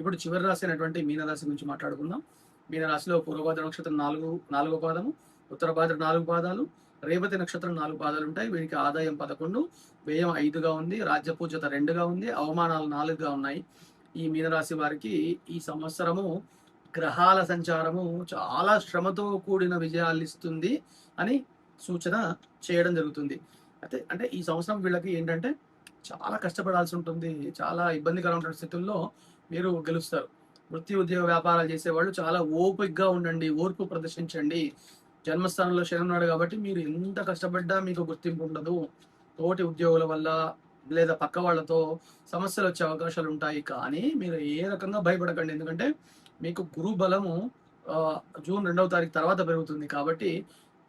ఇప్పుడు చివరి రాశి అయినటువంటి మీనరాశి గురించి మాట్లాడుకుందాం. మీనరాశిలో పూర్వభాద్ర నక్షత్రం నాలుగో పాదము, ఉత్తరభాద్ర 4 పాదాలు, రేవతి నక్షత్రం 4 పాదాలు ఉంటాయి. వీరికి ఆదాయం 11, వ్యయం 5గా ఉంది, రాజ్యపూజ్యత 2గా ఉంది, అవమానాలు 4గా ఉన్నాయి. ఈ మీనరాశి వారికి ఈ సంవత్సరము గ్రహాల సంచారము చాలా శ్రమతో కూడిన విజయాలు ఇస్తుంది అని సూచన చేయడం జరుగుతుంది. అయితే అంటే ఈ సంవత్సరం వీళ్ళకి ఏంటంటే చాలా కష్టపడాల్సి ఉంటుంది. చాలా ఇబ్బందికరమైన స్థితుల్లో మీరు గెలుస్తారు. వృత్తి, ఉద్యోగ, వ్యాపారాలు చేసేవాళ్ళు చాలా ఓపికగా ఉండండి. ఓర్పు ప్రదర్శించండి. జన్మస్థానంలో శని ఉన్నాడు కాబట్టి మీరు ఎంత కష్టపడ్డా మీకు గుర్తింపు ఉండదు. తోటి ఉద్యోగుల వల్ల లేదా పక్క వాళ్ళతో సమస్యలు వచ్చే అవకాశాలు ఉంటాయి. కానీ మీరు ఏ రకంగా భయపడకండి. ఎందుకంటే మీకు గురు బలము జూన్ 2వ తారీఖు తర్వాత పెరుగుతుంది. కాబట్టి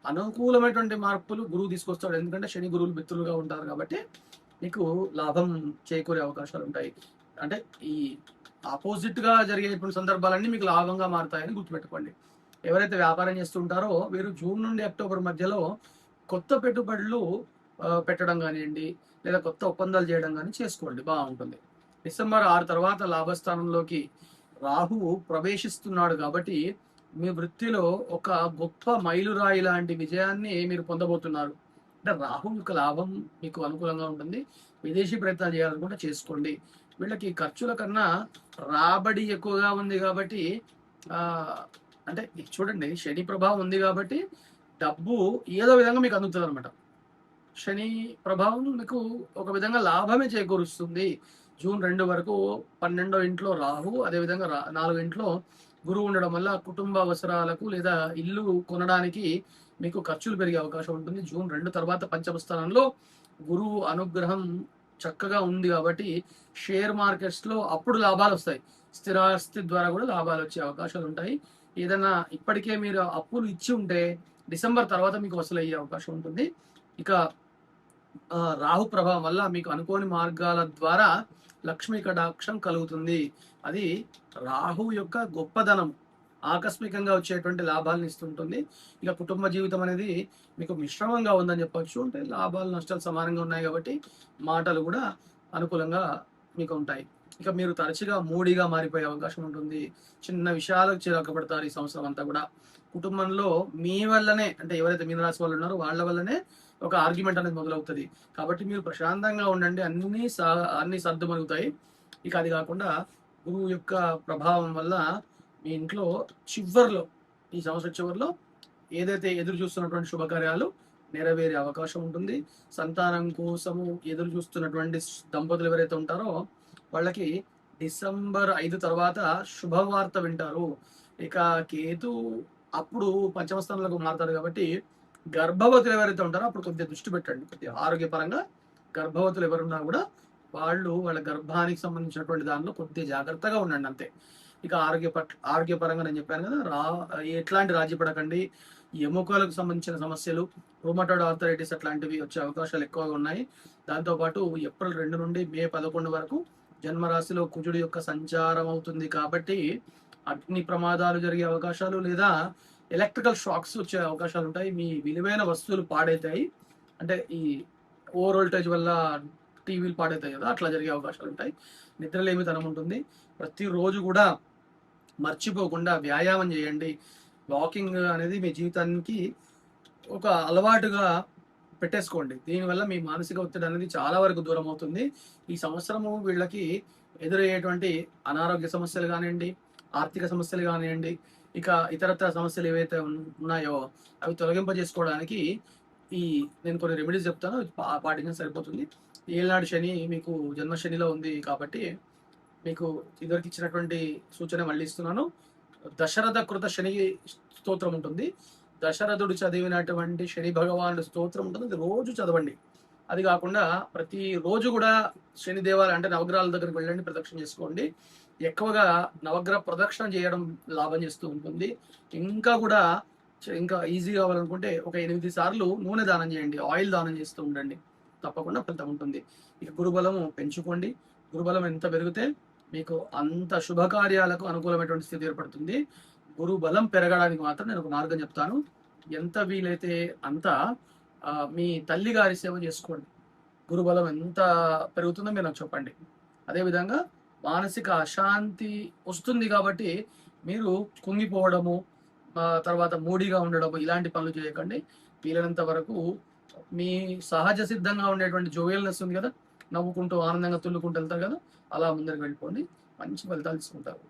అనుకూలమైనటువంటి మార్పులు గురువు తీసుకొస్తాడు. ఎందుకంటే శని, గురువులు మిత్రులుగా ఉంటారు కాబట్టి మీకు లాభం చేకూరే అవకాశాలు ఉంటాయి. అంటే ఈ ఆపోజిట్ గా జరిగేటువంటి సందర్భాలన్నీ మీకు లాభంగా మారుతాయని గుర్తుపెట్టుకోండి. ఎవరైతే వ్యాపారం చేస్తుంటారో వీరు జూన్ నుండి అక్టోబర్ మధ్యలో కొత్త పెట్టుబడులు పెట్టడం కానివ్వండి, లేదా కొత్త ఒప్పందాలు చేయడం కానీ చేసుకోండి, బాగుంటుంది. డిసెంబర్ 6 తర్వాత లాభస్థానంలోకి రాహువు ప్రవేశిస్తున్నాడు కాబట్టి మీ వృత్తిలో ఒక గొప్ప మైలురాయి లాంటి విజయాన్ని మీరు పొందబోతున్నారు. అంటే రాహు యొక్క లాభం మీకు అనుకూలంగా ఉంటుంది. విదేశీ ప్రయత్నాలు చేయాలనుకుంటే చేసుకోండి. వీళ్ళకి ఖర్చుల కన్నా రాబడి ఎక్కువగా ఉంది కాబట్టి అంటే చూడండి, శని ప్రభావం ఉంది కాబట్టి డబ్బు ఏదో విధంగా మీకు అందుతుంది అనమాట. శని ప్రభావం మీకు ఒక విధంగా లాభమే చేకూరుస్తుంది. జూన్ 2 వరకు 12వ ఇంట్లో రాహు, అదేవిధంగా 4వ ఇంట్లో గురువు ఉండడం వల్ల కుటుంబ అవసరాలకు లేదా ఇల్లు కొనడానికి మీకు ఖర్చులు పెరిగే అవకాశం ఉంటుంది. జూన్ 2 తర్వాత పంచమ స్థానంలో గురువు అనుగ్రహం చక్కగా ఉంది కాబట్టి షేర్ మార్కెట్స్ లో అప్పుడు లాభాలు వస్తాయి. స్థిరాస్తి ద్వారా కూడా లాభాలు వచ్చే అవకాశాలు ఉంటాయి. ఏదైనా ఇప్పటికే మీరు అప్పులు ఇచ్చి ఉంటే డిసెంబర్ తర్వాత మీకు వసూలు అయ్యే అవకాశం ఉంటుంది. ఇక రాహు ప్రభావం వల్ల మీకు అనుకోని మార్గాల ద్వారా లక్ష్మీ కటాక్షం కలుగుతుంది. అది రాహు యొక్క గొప్పదనం, ఆకస్మికంగా వచ్చేటువంటి లాభాలను ఇస్తుంటుంది. ఇక కుటుంబ జీవితం అనేది మీకు మిశ్రమంగా ఉందని చెప్పొచ్చు. అంటే లాభాలు నష్టాలు సమానంగా ఉన్నాయి కాబట్టి మాటలు కూడా అనుకూలంగా మీకు ఉంటాయి. ఇక మీరు తరచుగా మూడీగా మారిపోయే అవకాశం ఉంటుంది. చిన్న విషయాలకు చిరాకుపడతారు ఈ సంవత్సరం అంతా కూడా. కుటుంబంలో మీ వల్లనే, అంటే ఎవరైతే మీనరాశి వాళ్ళు ఉన్నారో వాళ్ళ వల్లనే ఒక ఆర్గ్యుమెంట్ అనేది మొదలవుతుంది. కాబట్టి మీరు ప్రశాంతంగా ఉండండి, అన్ని సర్దుమరుగుతాయి. ఇక అది కాకుండా గురువు యొక్క ప్రభావం వల్ల మీ ఇంట్లో చివరిలో, ఈ సంవత్సరం చివరిలో ఏదైతే ఎదురు చూస్తున్నటువంటి శుభకార్యాలు నెరవేరే అవకాశం ఉంటుంది. సంతానం కోసము ఎదురు చూస్తున్నటువంటి దంపతులు ఎవరైతే ఉంటారో వాళ్ళకి డిసెంబర్ 5 తర్వాత శుభవార్త వింటారు. ఇక కేతు అప్పుడు పంచమ స్థానంలోకి మారుతారు కాబట్టి గర్భవతులు ఎవరైతే ఉంటారో అప్పుడు కొద్దిగా దృష్టి పెట్టండి. కొద్దిగా ఆరోగ్యపరంగా గర్భవతులు ఎవరున్నా కూడా వాళ్ళ గర్భానికి సంబంధించినటువంటి దానిలో కొద్దిగా జాగ్రత్తగా ఉండండి అంతే. ఇక ఆరోగ్యపరంగా నేను చెప్పాను కదా, ఎట్లాంటి రాజీ పడకండి. ఎముకలకు సంబంధించిన సమస్యలు, రూమటాయిడ్ ఆర్థరైటిస్ అట్లాంటివి వచ్చే అవకాశాలు ఎక్కువగా ఉన్నాయి. దాంతోపాటు ఏప్రిల్ 2 నుండి మే 11 వరకు జన్మరాశిలో కుజుడి యొక్క సంచారం అవుతుంది కాబట్టి అగ్ని ప్రమాదాలు జరిగే అవకాశాలు లేదా ఎలక్ట్రికల్ షాక్స్ వచ్చే అవకాశాలు ఉంటాయి. మీ విలువైన వస్తువులు పాడైతాయి. అంటే ఈ ఓవర్ వోల్టేజ్ వల్ల టీవీలు పాడైతాయి కదా, అట్లా జరిగే అవకాశాలు ఉంటాయి. నిద్రలేమితనం ఉంటుంది. ప్రతిరోజు కూడా మర్చిపోకుండా వ్యాయామం చేయండి. వాకింగ్ అనేది మీ జీవితానికి ఒక అలవాటుగా పెట్టేసుకోండి. దీనివల్ల మీ మానసిక ఒత్తిడి అనేది చాలా వరకు దూరం అవుతుంది. ఈ సంవత్సరము వీళ్ళకి ఎదురయ్యేటువంటి అనారోగ్య సమస్యలు కానివ్వండి, ఆర్థిక సమస్యలు కానివ్వండి, ఇక ఇతరత్ర సమస్యలు ఏవైతే ఉన్నాయో అవి తొలగింపజేసుకోవడానికి నేను కొన్ని రెమెడీస్ చెప్తాను, పాటించడం సరిపోతుంది. ఏళ్ళనాడు శని మీకు జన్మ శనిలో ఉంది కాబట్టి మీకు ఇదివరకు ఇచ్చినటువంటి సూచన మళ్ళీ ఇస్తున్నాను. దశరథ కృత శని స్తోత్రం ఉంటుంది. దశరథుడు చదివినటువంటి శని భగవానుడు స్తోత్రం ఉంటుంది, అది రోజు చదవండి. అది కాకుండా ప్రతి రోజు కూడా శని దేవాలయం అంటే నవగ్రహాల దగ్గరికి వెళ్ళండి, ప్రదక్షిణ చేసుకోండి. ఎక్కువగా నవగ్రహ ప్రదక్షిణ చేయడం లాభం చేస్తూ ఉంటుంది. ఇంకా ఈజీ కావాలనుకుంటే ఒక 8 సార్లు నూనె దానం చేయండి, ఆయిల్ దానం చేస్తూ ఉండండి, తప్పకుండా ఫలితం ఉంటుంది. ఇక గురుబలము పెంచుకోండి. గురుబలం ఎంత పెరిగితే మీకు అంత శుభకార్యాలకు అనుకూలమైనటువంటి స్థితి ఏర్పడుతుంది. గురు బలం పెరగడానికి మాత్రం నేను ఒక మార్గం చెప్తాను. ఎంత వీలైతే అంత మీ తల్లి గారి సేవ చేసుకోండి. గురుబలం ఎంత పెరుగుతుందో మీరు నాకు చెప్పండి. అదేవిధంగా మానసిక అశాంతి వస్తుంది కాబట్టి మీరు కుంగిపోవడము, తర్వాత మూడీగా ఉండడము ఇలాంటి పనులు చేయకండి. వీలైనంత వరకు మీ సహజ సిద్ధంగా ఉండేటువంటి జోవియల్‌నెస్ ఉంది కదా! నవ్వుకుంటూ, ఆనందంగా తుల్లుకుంటూ వెళ్తారు కదా! అలా ముందరికి వెళ్ళిపోండి. మంచి ఫలితాలు తీసుకుంటారు.